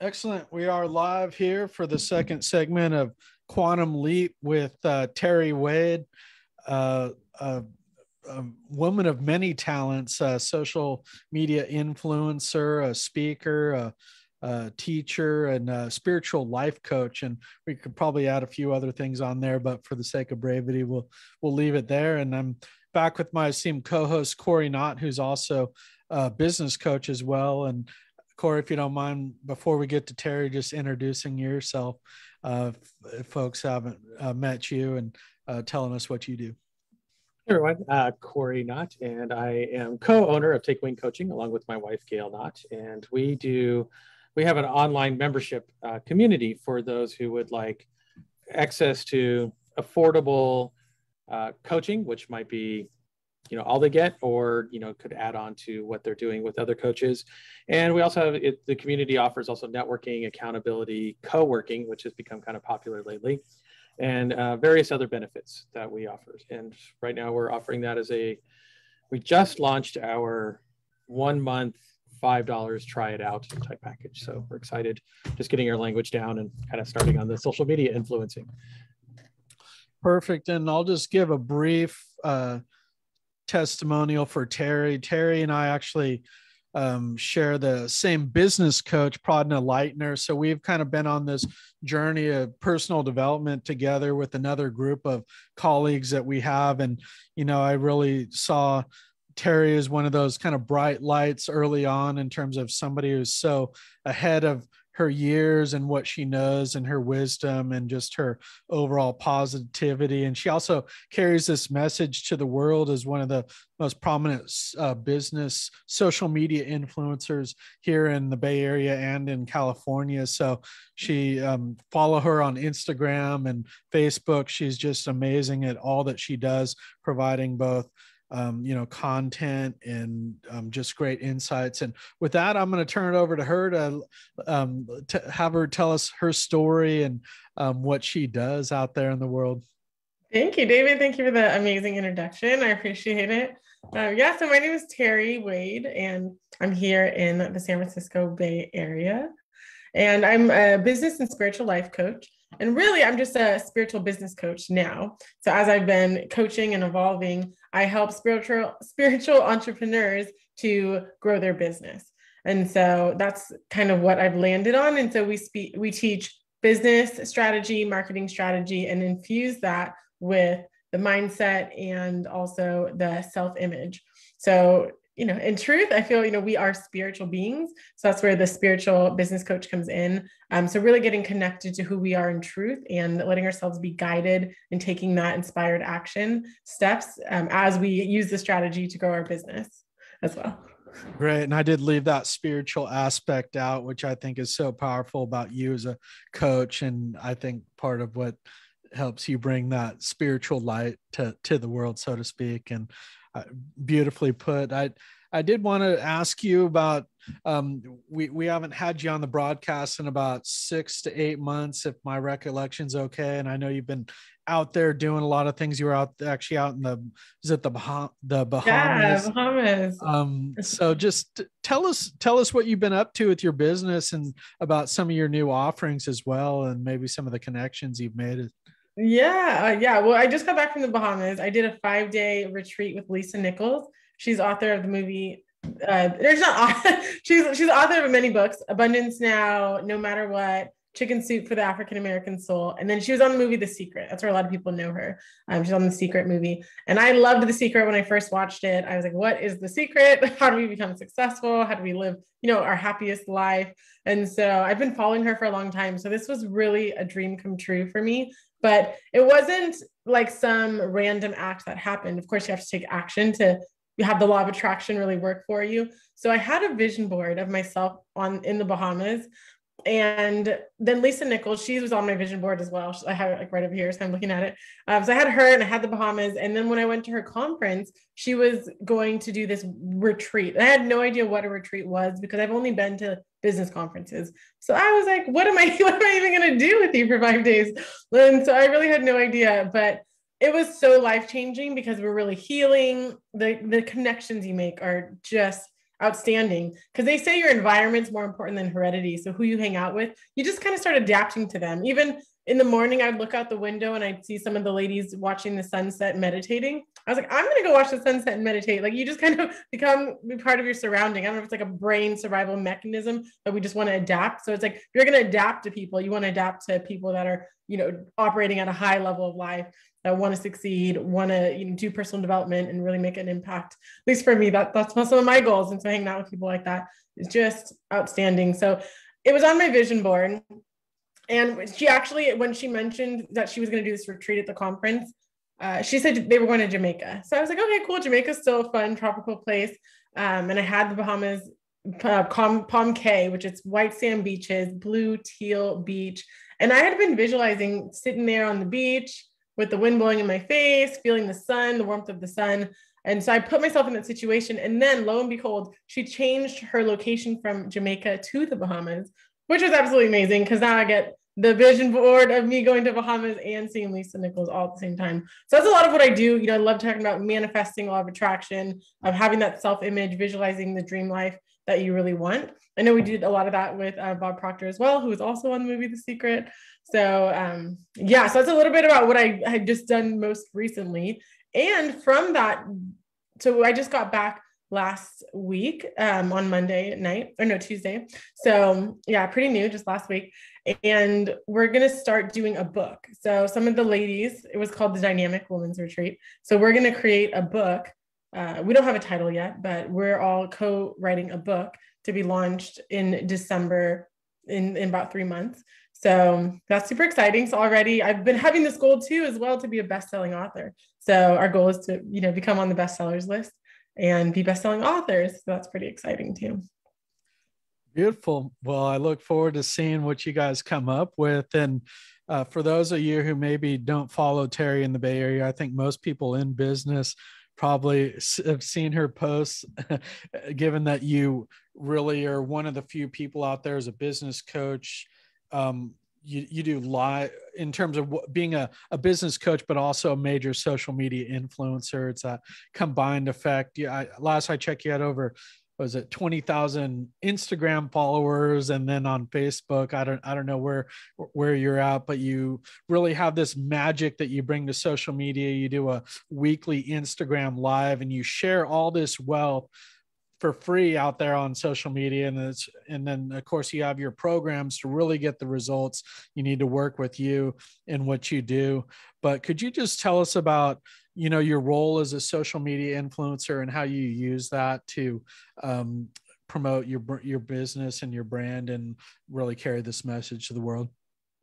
Excellent. We are live here for the second segment of Quantum Leap with Terri Wade, uh, a, a woman of many talents, a social media influencer, a speaker, a teacher, and a spiritual life coach. And we could probably add a few other things on there, but for the sake of brevity, we'll leave it there. And I'm back with my esteemed co-host Corey Knott, who's also a business coach as well. And Corey, if you don't mind, before we get to Terri, just introducing yourself, if folks haven't met you, and telling us what you do. Hey everyone, Corey Knott, and I am co-owner of Take Wing Coaching along with my wife, Gail Knott. And we have an online membership community for those who would like access to affordable coaching, which might be all they get, or could add on to what they're doing with other coaches. And we also have the community offers also networking, accountability, co-working, which has become kind of popular lately, and various other benefits that we offer. And right now we're offering that we just launched our 1 month $5 try it out type package. So we're excited, just getting our language down and kind of starting on the social media influencing. Perfect. And I'll just give a brief testimonial for Terri. Terri and I actually share the same business coach, Pradna Leitner. So we've kind of been on this journey of personal development together with another group of colleagues that we have. And, I really saw Terri as one of those kind of bright lights early on in terms of somebody who's so ahead of her years and what she knows and her wisdom and just her overall positivity. And she also carries this message to the world as one of the most prominent business social media influencers here in the Bay Area and in California. So she follow her on Instagram and Facebook. She's just amazing at all that she does, providing both content and just great insights. And with that, I'm going to turn it over to her to have her tell us her story and what she does out there in the world. Thank you, David. Thank you for the amazing introduction. I appreciate it. So my name is Terri Wade, and I'm here in the San Francisco Bay Area. And I'm a business and spiritual life coach. And really, I'm just a spiritual business coach now. So as I've been coaching and evolving, I help spiritual entrepreneurs to grow their business. And so that's kind of what I've landed on. And so we teach business strategy, marketing strategy, and infuse that with the mindset and also the self-image. So in truth, I feel, we are spiritual beings. So that's where the spiritual business coach comes in. So really getting connected to who we are in truth and letting ourselves be guided and taking that inspired action steps as we use the strategy to grow our business as well. Great. And I did leave that spiritual aspect out, which I think is so powerful about you as a coach. And I think part of what helps you bring that spiritual light to the world, so to speak. And beautifully put. I did want to ask you about, we haven't had you on the broadcast in about 6 to 8 months, if my recollection's okay. And I know you've been out there doing a lot of things. You were out in the Bahamas? Yeah, Bahamas. So just tell us what you've been up to with your business and about some of your new offerings as well, and maybe some of the connections you've made. Yeah. Well, I just got back from the Bahamas. I did a 5-day retreat with Lisa Nichols. She's author of the movie. She's author of many books: Abundance Now, No Matter What, Chicken Soup for the African American Soul. And then she was on the movie The Secret. That's where a lot of people know her. She's on The Secret movie. And I loved The Secret when I first watched it. I was like, what is the secret? How do we become successful? How do we live, our happiest life? And so I've been following her for a long time. So this was really a dream come true for me. But it wasn't like some random act that happened. Of course, you have to take action to have the law of attraction really work for you. So I had a vision board of myself in the Bahamas. And then Lisa Nichols, she was on my vision board as well. I have it right over here, so I'm looking at it. So I had her and I had the Bahamas. And then when I went to her conference, she was going to do this retreat. I had no idea what a retreat was because I've only been to business conferences. So I was like, what am I even going to do with you for 5 days? And so I really had no idea, but it was so life-changing because we're really healing. The connections you make are just outstanding, because they say your environment's more important than heredity. So who you hang out with, you just kind of start adapting to them. Even in the morning, I'd look out the window and I'd see some of the ladies watching the sunset, meditating. I was like, I'm going to go watch the sunset and meditate. Like, you just kind of become part of your surrounding. I don't know if it's like a brain survival mechanism that we just want to adapt. So it's like, if you're going to adapt to people, you want to adapt to people that are, you know, operating at a high level of life, that want to succeed, want to, you know, do personal development and really make an impact. At least for me, that's some of my goals. And so hanging out with people like that is just outstanding. So it was on my vision board. And she actually, when she mentioned that she was going to do this retreat at the conference, she said they were going to Jamaica. So I was like, okay, cool. Jamaica's still a fun tropical place. And I had the Bahamas, Palm Cay, which is white sand beaches, blue teal beach. And I had been visualizing sitting there on the beach with the wind blowing in my face, feeling the sun, the warmth of the sun. And so I put myself in that situation. And then lo and behold, she changed her location from Jamaica to the Bahamas, which was absolutely amazing, because now I get the vision board of me going to Bahamas and seeing Lisa Nichols all at the same time. So that's a lot of what I do. You know, I love talking about manifesting, law of attraction, of having that self-image, visualizing the dream life that you really want. I know we did a lot of that with Bob Proctor as well, who was also on the movie The Secret. So yeah, so that's a little bit about what I had just done most recently. And from that, so I just got back last week on Monday night, or no, Tuesday. So yeah, pretty new, just last week. And we're going to start doing a book. So some of the ladies, it was called the Dynamic Women's Retreat. So we're going to create a book. We don't have a title yet, but we're all co-writing a book to be launched in December in about 3 months. So that's super exciting. So already I've been having this goal too, as well, to be a best-selling author. So our goal is to, you know, become on the bestsellers list and be best-selling authors. So that's pretty exciting too. Beautiful. Well, I look forward to seeing what you guys come up with. And for those of you who maybe don't follow Terri in the Bay Area, I think most people in business probably have seen her posts, given that you really are one of the few people out there as a business coach. You do live in terms of being a business coach, but also a major social media influencer. It's a combined effect. Yeah, last I checked, you had over, was it 20,000 Instagram followers, and then on Facebook, I don't know where you're at, but you really have this magic that you bring to social media. You do a weekly Instagram live, and you share all this wealth for free out there on social media. And then of course you have your programs to really get the results. You need to work with you in what you do. But could you just tell us about, you know, your role as a social media influencer and how you use that to promote your business and your brand and really carry this message to the world?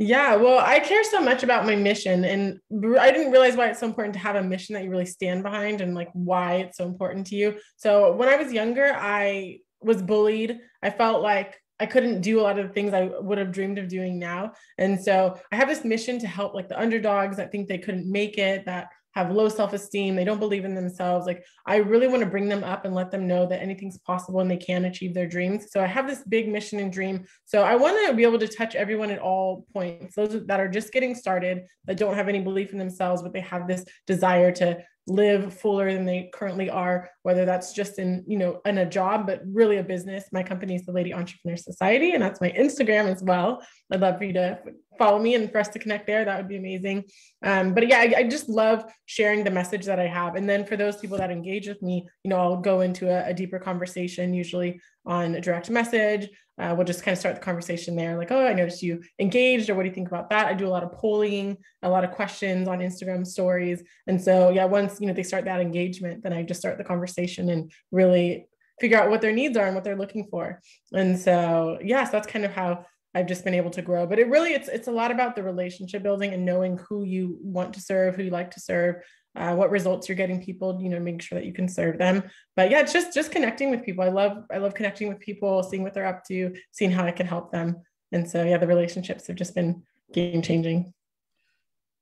Yeah, well, I care so much about my mission, and I didn't realize why it's so important to have a mission that you really stand behind, and like why it's so important to you. So when I was younger, I was bullied. I felt like I couldn't do a lot of the things I would have dreamed of doing now. And so I have this mission to help like the underdogs that think they couldn't make it, that have low self-esteem, they don't believe in themselves. Like, I really want to bring them up and let them know that anything's possible and they can achieve their dreams. So I have this big mission and dream. So I want to be able to touch everyone at all points, those that are just getting started, that don't have any belief in themselves, but they have this desire to live fuller than they currently are, whether that's just in, you know, in a job, but really a business. My company is the Lady Entrepreneur Society, and that's my Instagram as well. I'd love for you to follow me and for us to connect there. That would be amazing. But yeah, I just love sharing the message that I have. And then for those people that engage with me, you know, I'll go into a deeper conversation, usually on a direct message. We'll just kind of start the conversation there. Like, oh, I noticed you engaged, or what do you think about that? I do a lot of polling, a lot of questions on Instagram stories. And so, yeah, once, you know, they start that engagement, then I just start the conversation and really figure out what their needs are and what they're looking for. And so, yes, that's kind of how I've just been able to grow. But it really, it's a lot about the relationship building and knowing who you want to serve, who you like to serve, what results you're getting people, you know, making sure that you can serve them. But yeah, it's just connecting with people. I love connecting with people, seeing what they're up to, seeing how I can help them. And so, yeah, the relationships have just been game changing.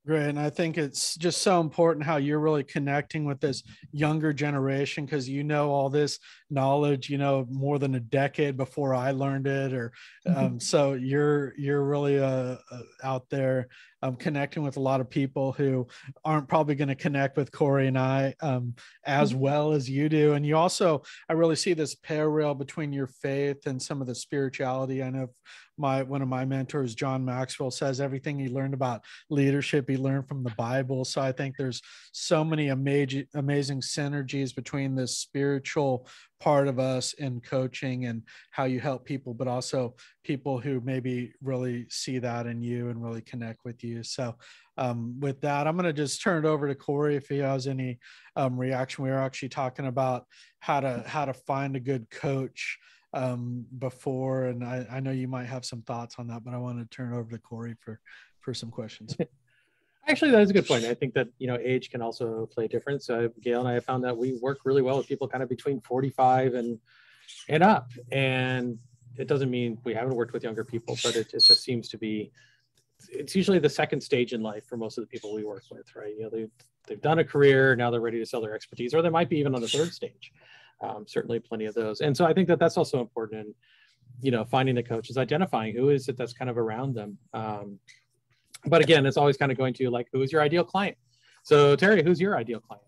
Great. And I think it's just so important how you're really connecting with this younger generation, because you know all this knowledge, you know, more than a decade before I learned it, or so you're really out there connecting with a lot of people who aren't probably going to connect with Corey and I as well as you do. And you also, I really see this parallel between your faith and some of the spirituality. I know one of my mentors, John Maxwell, says everything he learned about leadership, he learned from the Bible. So I think there's so many amazing synergies between this spiritual part of us in coaching and how you help people, but also people who maybe really see that in you and really connect with you. So with that, I'm going to just turn it over to Corey if he has any reaction. We were actually talking about how to find a good coach before, and I know you might have some thoughts on that, but I want to turn it over to Corey for some questions. Actually, that is a good point. I think that, age can also play a difference. Gail and I have found that we work really well with people kind of between 45 and up. And it doesn't mean we haven't worked with younger people, but it just seems to be, it's usually the second stage in life for most of the people we work with, right? They've done a career, now they're ready to sell their expertise, or they might be even on the third stage. Certainly plenty of those. And so I think that that's also important in, finding the coach is identifying who is it that's kind of around them. But again, it's always kind of going to who is your ideal client? So Terri, who's your ideal client?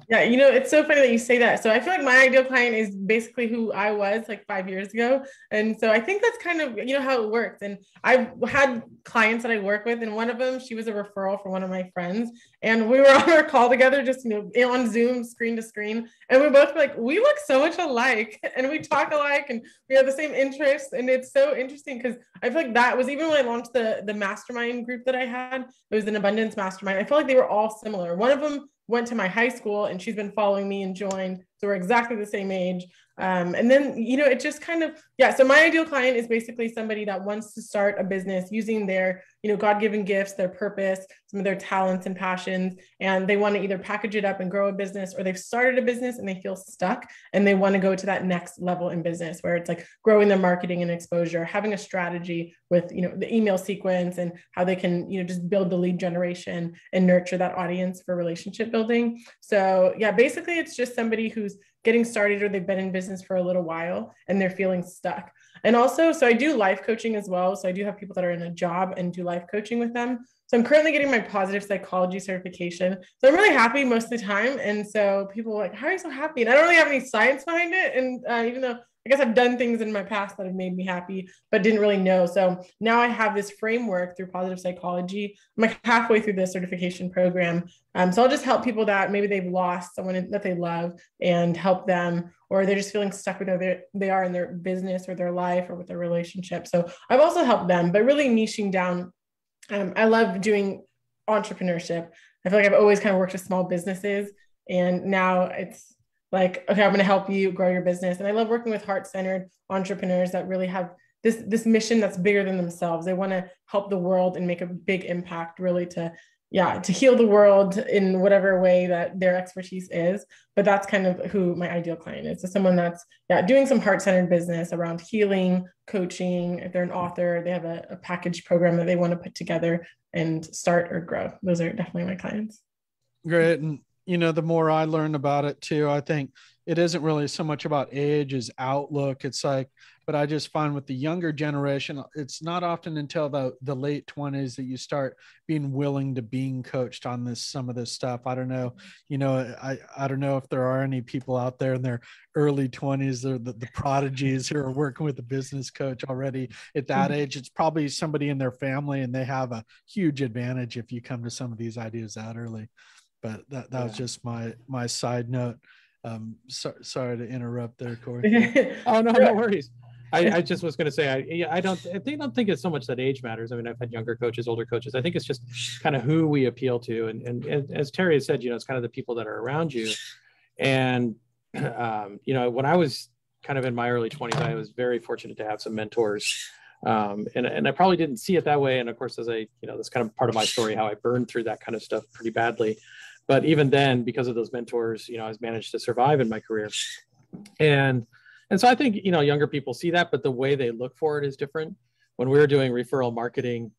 Yeah, it's so funny that you say that. So I feel like my ideal client is basically who I was 5 years ago. And so I think that's kind of, how it works. And I've had clients that I work with, and one of them, she was a referral for one of my friends. And we were on our call together, just, on Zoom, screen to screen. And we both were like, we look so much alike and we talk alike and we have the same interests. And it's so interesting because I feel like that was even when I launched the mastermind group that I had, it was an abundance mastermind. I felt like they were all similar. One of them went to my high school and she's been following me and joined. So we're exactly the same age. And then, it just kind of, so my ideal client is basically somebody that wants to start a business using their, God-given gifts, their purpose, some of their talents and passions, and they want to either package it up and grow a business, or they've started a business and they feel stuck and they want to go to that next level in business where it's growing their marketing and exposure, having a strategy with, the email sequence and how they can, just build the lead generation and nurture that audience for relationship building. So basically it's just somebody who's getting started or they've been in business for a little while and they're feeling stuck. And also, so I do life coaching as well. So I do have people that are in a job and do life coaching with them. So I'm currently getting my positive psychology certification. So I'm really happy most of the time. And so people are like, how are you so happy? And I don't really have any science behind it. And even though I guess I've done things in my past that have made me happy, but didn't really know. So now I have this framework through positive psychology. I'm halfway through the certification program. So I'll just help people that maybe they've lost someone that they love and help them, or they're just feeling stuck with where they are in their business or their life or with their relationship. So I've also helped them, but really niching down. I love doing entrepreneurship. I feel like I've always kind of worked with small businesses, and now it's okay, I'm going to help you grow your business. And I love working with heart-centered entrepreneurs that really have this mission that's bigger than themselves. They want to help the world and make a big impact, really to heal the world in whatever way that their expertise is. But that's kind of who my ideal client is. So someone that's doing some heart-centered business around healing, coaching. If they're an author, they have a package program that they want to put together and start or grow. Those are definitely my clients. Great. And the more I learn about it too, I think it isn't really so much about age as outlook. It's but I just find with the younger generation, it's not often until the late 20s that you start being willing to being coached on some of this stuff. I don't know, I don't know if there are any people out there in their early 20s, they're the prodigies who are working with a business coach already at that age. It's probably somebody in their family, and they have a huge advantage if you come to some of these ideas that early. But that was just my side note. Sorry to interrupt there, Corey. Oh, no worries. I just was going to say, I don't think it's so much that age matters. I mean, I've had younger coaches, older coaches. I think it's just kind of who we appeal to. And as Terri has said, it's kind of the people that are around you. And, when I was kind of in my early 20s, I was very fortunate to have some mentors. And I probably didn't see it that way. And of course, as that's kind of part of my story, how I burned through that kind of stuff pretty badly. But even then, because of those mentors, I've managed to survive in my career. And so I think, younger people see that, but the way they look for it is different. When we were doing referral marketing,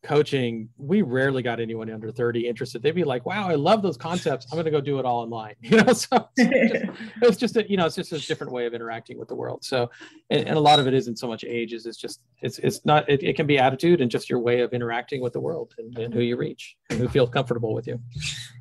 coaching, we rarely got anyone under 30 interested. They'd be like, wow, I love those concepts. I'm going to go do it all online. So it's just it's just a different way of interacting with the world. So, and a lot of it isn't so much ages. It's just, it's not, it can be attitude and just your way of interacting with the world and who you reach and who feels comfortable with you.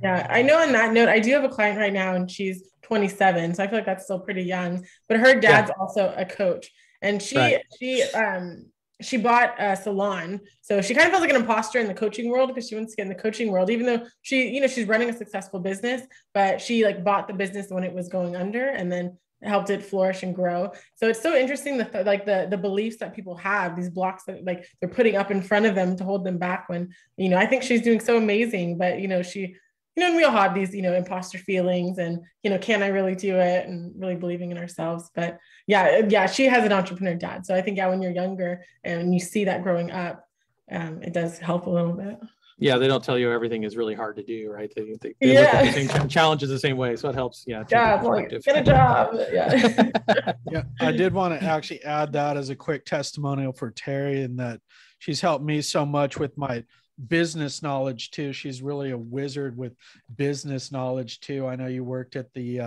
Yeah. I know on that note, I do have a client right now and she's 27. So I feel like that's still pretty young, but her dad's also a coach, and she bought a salon. So she kind of feels like an imposter in the coaching world because she wants to get in the coaching world, even though she's running a successful business, but she like bought the business when it was going under and then helped it flourish and grow. So it's so interesting the beliefs that people have, these blocks that like they're putting up in front of them to hold them back when, I think she's doing so amazing, but she, and we all have these, imposter feelings and, can I really do it, and really believing in ourselves. But yeah, she has an entrepreneur dad. So I think, when you're younger and you see that growing up, it does help a little bit. Yeah, they don't tell you everything is really hard to do, right? They look at the same challenges the same way. So it helps, like, get a job. Yeah. Yeah, I did want to actually add that as a quick testimonial for Terri, and that she's helped me so much with my business knowledge too. She's really a wizard with business knowledge too. I know you worked at the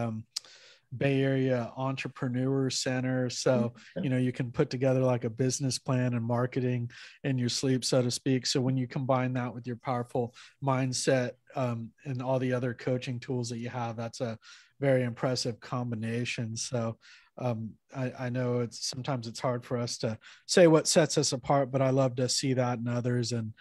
Bay Area Entrepreneur Center, so you can put together like a business plan and marketing in your sleep, so to speak. So when you combine that with your powerful mindset and all the other coaching tools that you have, that's a very impressive combination. So I know sometimes it's hard for us to say what sets us apart, but I love to see that in others and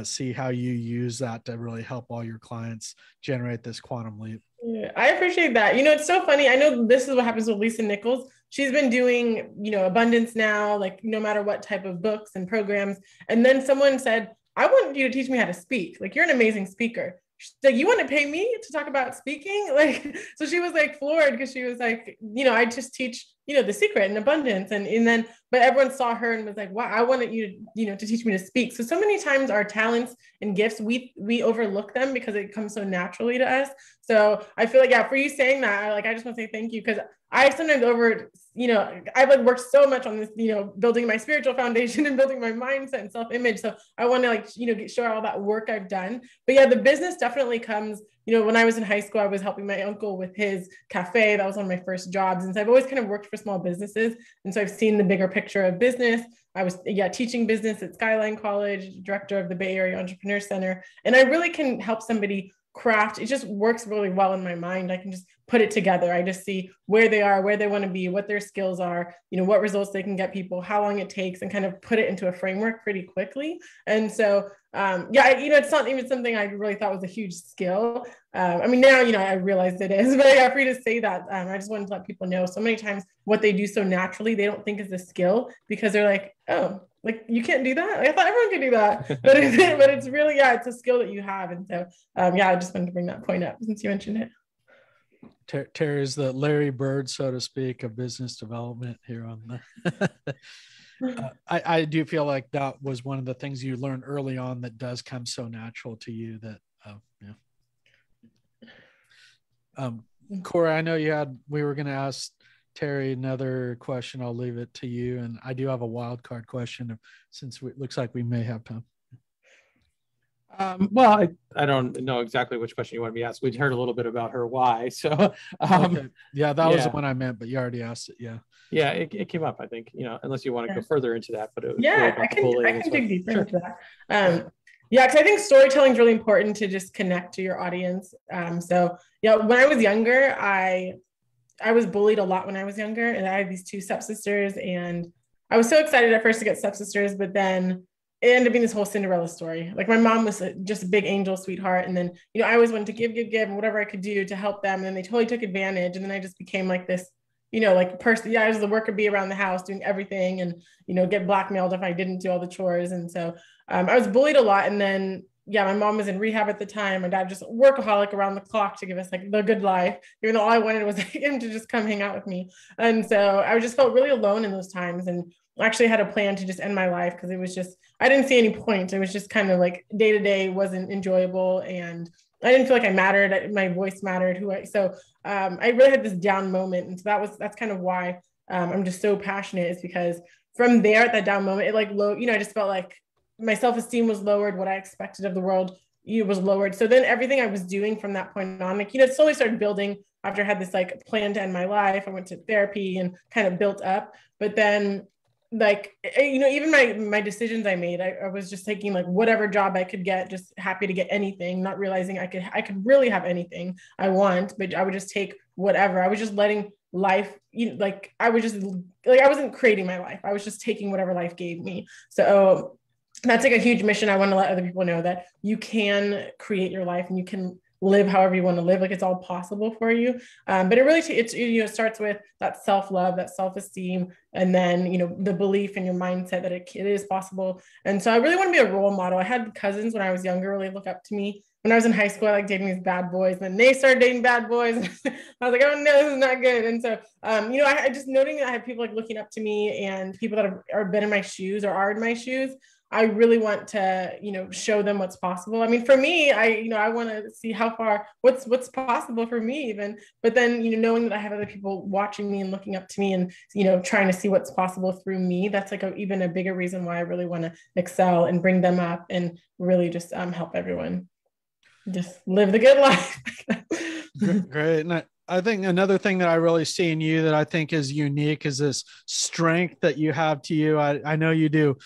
see how you use that to really help all your clients generate this quantum leap. Yeah, I appreciate that. It's so funny. I know this is what happens with Lisa Nichols. She's been doing, Abundance Now, like no matter what type of books and programs. And then someone said, I want you to teach me how to speak. Like, you're an amazing speaker. She's like, you want to pay me to talk about speaking? Like, so she was like floored because she was like, I just teach, The Secret and Abundance. And then, but everyone saw her and was like, wow, I wanted you to, to teach me to speak. So many times our talents and gifts, we overlook them because it comes so naturally to us. So I feel like, for you saying that, I just want to say thank you, because I sometimes I've like worked so much on this, building my spiritual foundation and building my mindset and self-image. So I want to show all that work I've done. But yeah, the business definitely comes, when I was in high school, I was helping my uncle with his cafe. That was one of my first jobs. And so I've always kind of worked for small businesses. And so I've seen the bigger picture of business. I was teaching business at Skyline College, director of the Bay Area Entrepreneur Center. And I really can help somebody craft. It just works really well in my mind. I can just put it together. I just see where they are, where they want to be, what their skills are, what results they can get people, how long it takes, and kind of put it into a framework pretty quickly. And so, it's not even something I really thought was a huge skill. Now, I realize it is, but for you to say that, I just wanted to let people know so many times what they do so naturally, they don't think is a skill because they're like, oh, like you can't do that. I thought everyone could do that, but it's really, it's a skill that you have. And so, I just wanted to bring that point up since you mentioned it. Terri is the Larry Bird, so to speak, of business development here on the. I do feel like that was one of the things you learned early on that does come so natural to you. That, Corey, I know we were going to ask Terri another question. I'll leave it to you, and I do have a wild card question since it looks like we may have time. Well, I don't know exactly which question you want to be asked. We'd heard a little bit about her why. So, okay. Yeah, that was the one I meant, but you already asked it. Yeah. Yeah, it came up, I think, unless you want to go further into that, but it was I can dig deeper into that. Because I think storytelling is really important to just connect to your audience. When I was younger, I was bullied a lot when I was younger, and I had these two stepsisters, and I was so excited at first to get stepsisters, but then it ended up being this whole Cinderella story. Like, my mom was just a big angel sweetheart. And then, I always wanted to give and whatever I could do to help them. And then they totally took advantage. And then I just became like this, person. I was the worker bee around the house doing everything and, get blackmailed if I didn't do all the chores. And so I was bullied a lot. And then, my mom was in rehab at the time. My dad just workaholic around the clock to give us like the good life, even though all I wanted was him to just come hang out with me. And so I just felt really alone in those times. And actually had a plan to just end my life because it was just, I didn't see any point. It was just kind of like day to day wasn't enjoyable. And I didn't feel like I mattered. My voice mattered. I really had this down moment. And so that's kind of why I'm just so passionate, is because from there at that down moment, it like low, I just felt like my self-esteem was lowered. What I expected of the world, was lowered. So then everything I was doing from that point on, like, it slowly started building after I had this like plan to end my life. I went to therapy and kind of built up. But then like, even my decisions I made, I was just taking like whatever job I could get, just happy to get anything, not realizing I could really have anything I want, but I would just take whatever. I was just letting life, I was just like, I wasn't creating my life. I was just taking whatever life gave me. So that's like a huge mission. I want to let other people know that you can create your life and you can live however you want to live. Like, it's all possible for you. But it really, it starts with that self-love, that self-esteem, and then, the belief in your mindset that it is possible. And so I really want to be a role model. I had cousins when I was younger really look up to me. When I was in high school, I like dating these bad boys, and then they started dating bad boys. I was like, oh no, this is not good. And so, I just noting that I have people like looking up to me, and people that have been in my shoes or are in my shoes. I really want to, show them what's possible. I mean, for me, I want to see how far, what's possible for me even, but then, knowing that I have other people watching me and looking up to me and, trying to see what's possible through me, that's like even a bigger reason why I really want to excel and bring them up and really just help everyone just live the good life. Great. And I think another thing that I really see in you that I think is unique is this strength that you have to you. I know you do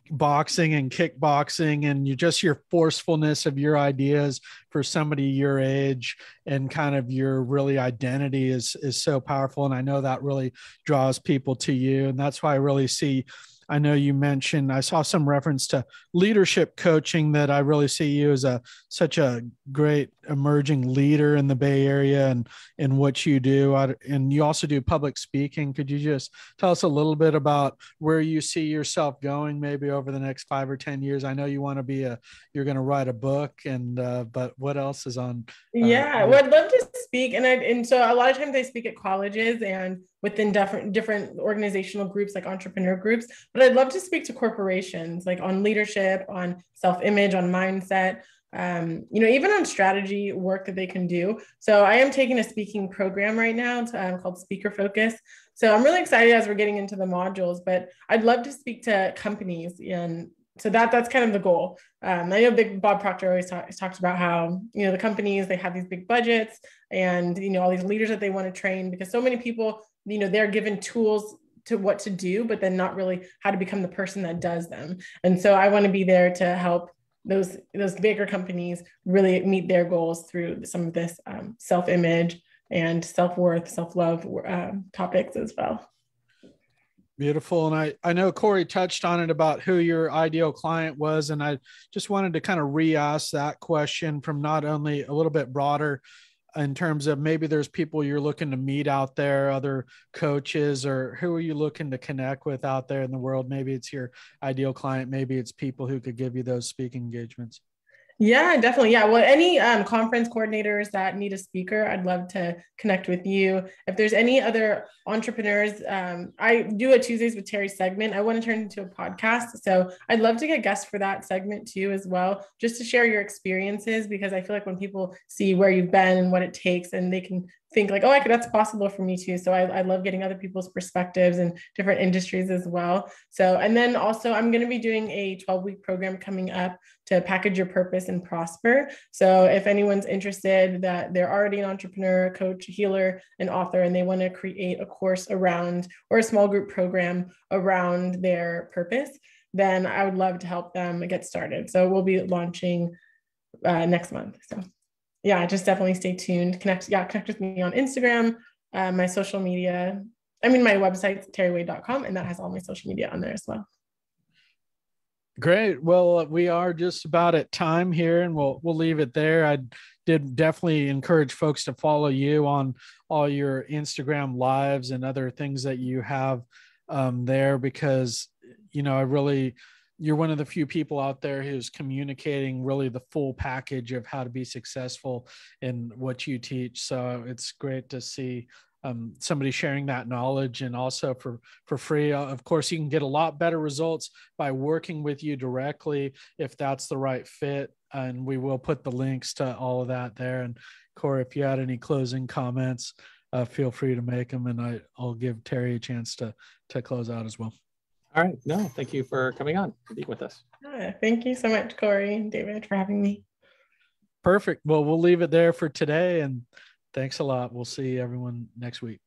boxing and kickboxing, and your forcefulness of your ideas for somebody your age and kind of your really identity is so powerful. And I know that really draws people to you. And that's why I really see, I know you mentioned, I saw some reference to leadership coaching, that I really see you as such a great emerging leader in the Bay Area and in what you do. And you also do public speaking. Could you just tell us a little bit about where you see yourself going maybe over the next 5 or 10 years? I know you want to you're going to write a book, but what else is on? Well, I'd love to speak. And so a lot of times I speak at colleges and within different organizational groups, like entrepreneur groups, but I'd love to speak to corporations, like on leadership, on self-image, on mindset, even on strategy work that they can do. So I am taking a speaking program right now called Speaker Focus. So I'm really excited as we're getting into the modules, but I'd love to speak to companies. And so that's kind of the goal. I know Big Bob Proctor always talks about how, the companies, they have these big budgets and, all these leaders that they want to train, because so many people, they're given tools to what to do, but then not really how to become the person that does them. And so I want to be there to help those bigger companies really meet their goals through some of this self-image and self-worth, self-love topics as well. Beautiful. And I know Corey touched on it about who your ideal client was. And I just wanted to kind of re-ask that question from not only a little bit broader in terms of maybe there's people you're looking to meet out there, other coaches, or who are you looking to connect with out there in the world? Maybe it's your ideal client. Maybe it's people who could give you those speaking engagements. Yeah, definitely. Yeah. Well, any conference coordinators that need a speaker, I'd love to connect with you. If there's any other entrepreneurs, I do a Tuesdays with Terri segment. I want to turn into a podcast. So I'd love to get guests for that segment too, as well, just to share your experiences, because I feel like when people see where you've been and what it takes, and they can think like, oh, that's possible for me too. So I love getting other people's perspectives and different industries as well. So, and then also I'm going to be doing a 12-week program coming up to package your purpose and prosper. So if anyone's interested, that they're already an entrepreneur, coach, healer, and author, and they want to create a course around, or a small group program around their purpose, then I would love to help them get started. So we'll be launching next month. So yeah, just definitely stay tuned. Connect with me on Instagram, my social media. My website's terriwade.com, and that has all my social media on there as well. Great. Well, we are just about at time here, and we'll leave it there. I did definitely encourage folks to follow you on all your Instagram lives and other things that you have there, because, you're one of the few people out there who's communicating really the full package of how to be successful in what you teach. So it's great to see somebody sharing that knowledge, and also for free. Of course, you can get a lot better results by working with you directly if that's the right fit. And we will put the links to all of that there. And Corey, if you had any closing comments, feel free to make them, and I'll give Terri a chance to close out as well. All right. No, thank you for coming on and being with us. Thank you so much, Corey and David, for having me. Perfect. Well, we'll leave it there for today. And thanks a lot. We'll see everyone next week.